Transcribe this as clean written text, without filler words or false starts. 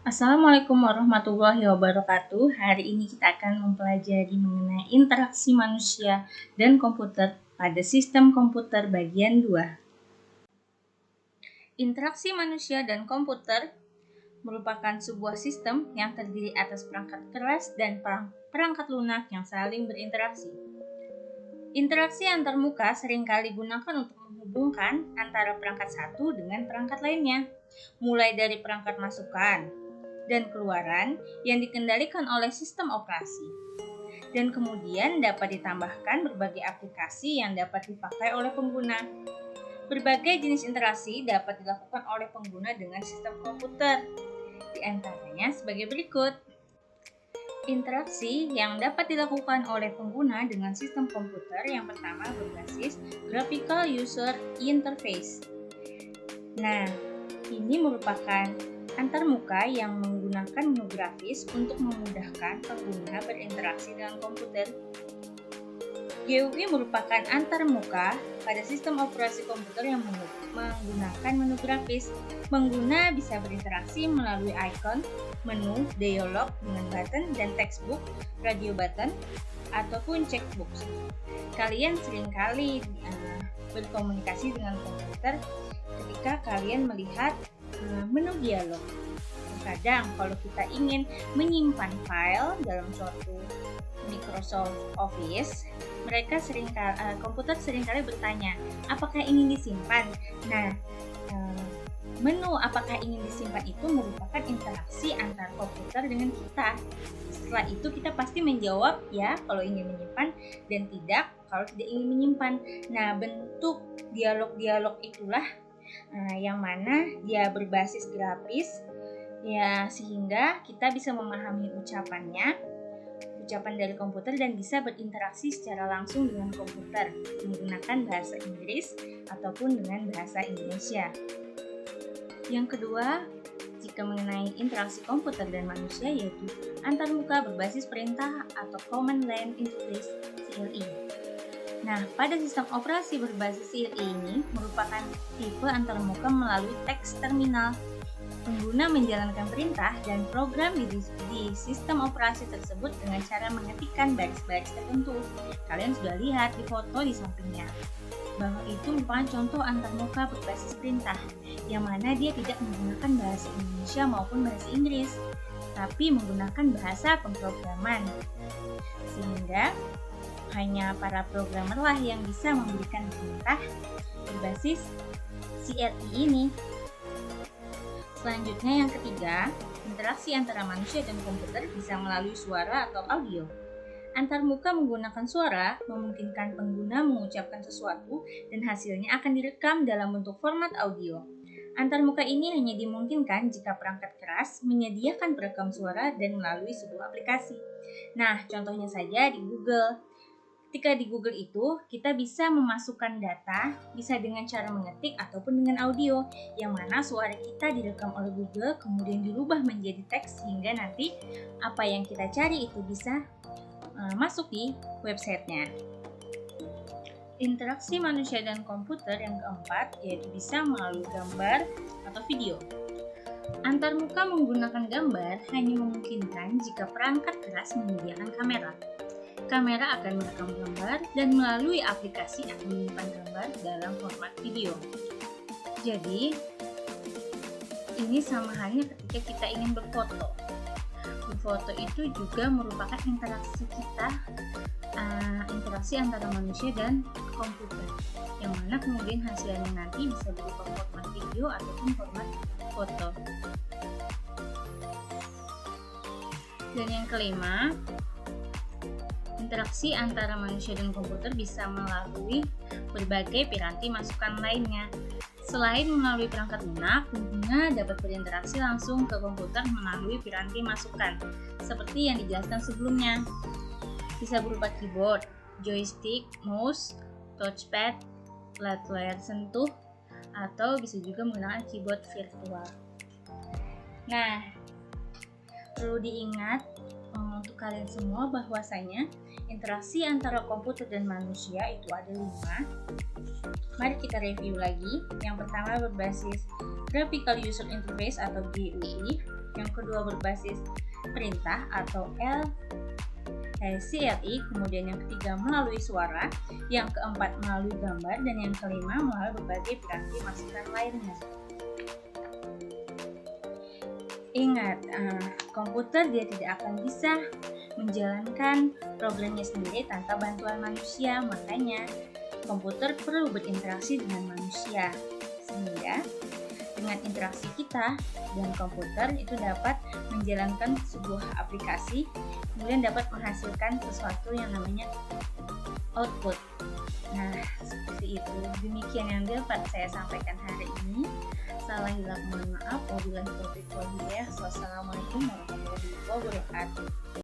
Assalamualaikum warahmatullahi wabarakatuh. Hari ini kita akan mempelajari mengenai interaksi manusia dan komputer pada sistem komputer bagian 2. Interaksi manusia dan komputer merupakan sebuah sistem yang terdiri atas perangkat keras dan perangkat lunak yang saling berinteraksi. Interaksi antarmuka seringkali digunakan untuk menghubungkan antara perangkat satu dengan perangkat lainnya, mulai dari perangkat masukan dan keluaran yang dikendalikan oleh sistem operasi. Dan kemudian dapat ditambahkan berbagai aplikasi yang dapat dipakai oleh pengguna. Berbagai jenis interaksi dapat dilakukan oleh pengguna dengan sistem komputer. Di antaranya sebagai berikut. Interaksi yang dapat dilakukan oleh pengguna dengan sistem komputer yang pertama berbasis Graphical User Interface. Nah, ini merupakan antarmuka yang menggunakan menu grafis untuk memudahkan pengguna berinteraksi dengan komputer. GUI merupakan antarmuka pada sistem operasi komputer yang menggunakan menu grafis. Pengguna bisa berinteraksi melalui icon, menu, dialog dengan button dan textbook, radio button, ataupun checkbox. Kalian seringkali berkomunikasi dengan komputer ketika kalian melihat menu dialog. Terkadang kalau kita ingin menyimpan file dalam suatu Microsoft Office, komputer seringkali bertanya, apakah ingin disimpan? Nah, menu apakah ingin disimpan itu merupakan interaksi antar komputer dengan kita. Setelah itu kita pasti menjawab ya kalau ingin menyimpan dan tidak kalau tidak ingin menyimpan. Nah, bentuk dialog-dialog itulah yang mana dia berbasis grafis ya, sehingga kita bisa memahami ucapan dari komputer dan bisa berinteraksi secara langsung dengan komputer menggunakan bahasa Inggris ataupun dengan bahasa Indonesia. Yang kedua, jika mengenai interaksi komputer dan manusia, yaitu antarmuka berbasis perintah atau Command Line Interface (CLI). Nah, pada sistem operasi berbasis CLI ini merupakan tipe antarmuka melalui teks terminal. Pengguna menjalankan perintah dan program di sistem operasi tersebut dengan cara mengetikkan baris-baris tertentu. Kalian sudah lihat di foto di sampingnya bahwa itu merupakan contoh antarmuka berbasis perintah, yang mana dia tidak menggunakan bahasa Indonesia maupun bahasa Inggris, tapi menggunakan bahasa pemrograman. Sehingga hanya para programmer lah yang bisa memberikan perintah berbasis CLI ini. Selanjutnya yang ketiga, interaksi antara manusia dan komputer bisa melalui suara atau audio. Antarmuka menggunakan suara memungkinkan pengguna mengucapkan sesuatu dan hasilnya akan direkam dalam bentuk format audio. Antarmuka ini hanya dimungkinkan jika perangkat keras menyediakan perekam suara dan melalui sebuah aplikasi. Nah, contohnya saja di Google. Ketika di Google itu, kita bisa memasukkan data, bisa dengan cara mengetik ataupun dengan audio, yang mana suara kita direkam oleh Google, kemudian dirubah menjadi teks sehingga nanti apa yang kita cari itu bisa masuk di websitenya. Interaksi manusia dan komputer yang keempat, yaitu bisa melalui gambar atau video. Antarmuka menggunakan gambar hanya memungkinkan jika perangkat keras menyediakan kamera. Kamera akan merekam gambar dan melalui aplikasi akan menyimpan gambar dalam format video. Jadi, ini sama halnya ketika kita ingin berfoto. Berfoto itu juga merupakan interaksi antara manusia dan komputer, yang mana kemudian hasilnya nanti bisa berupa format video ataupun format foto. Dan yang kelima, interaksi antara manusia dan komputer bisa melalui berbagai piranti masukan lainnya. Selain melalui perangkat lunak, pengguna dapat berinteraksi langsung ke komputer melalui piranti masukan, seperti yang dijelaskan sebelumnya. Bisa berupa keyboard, joystick, mouse, touchpad, layar sentuh, atau bisa juga menggunakan keyboard virtual. Nah, perlu diingat untuk kalian semua bahwasanya interaksi antara komputer dan manusia itu ada 5. Mari kita review lagi. Yang pertama berbasis Graphical User Interface atau GUI. Yang kedua berbasis perintah atau CLI. Kemudian yang ketiga melalui suara, yang keempat melalui gambar, dan yang kelima melalui berbagai piranti masukan lainnya. Ingat, komputer dia tidak akan bisa menjalankan programnya sendiri tanpa bantuan manusia. Makanya komputer perlu berinteraksi dengan manusia, sehingga dengan interaksi kita dan komputer itu dapat menjalankan sebuah aplikasi, kemudian dapat menghasilkan sesuatu yang namanya output. Nah, seperti itu. Demikian yang dapat saya sampaikan hari ini. Salah hilaf mohon maaf. Wabillahi taufiq wal hidayah. Wassalamualaikum warahmatullahi wabarakatuh.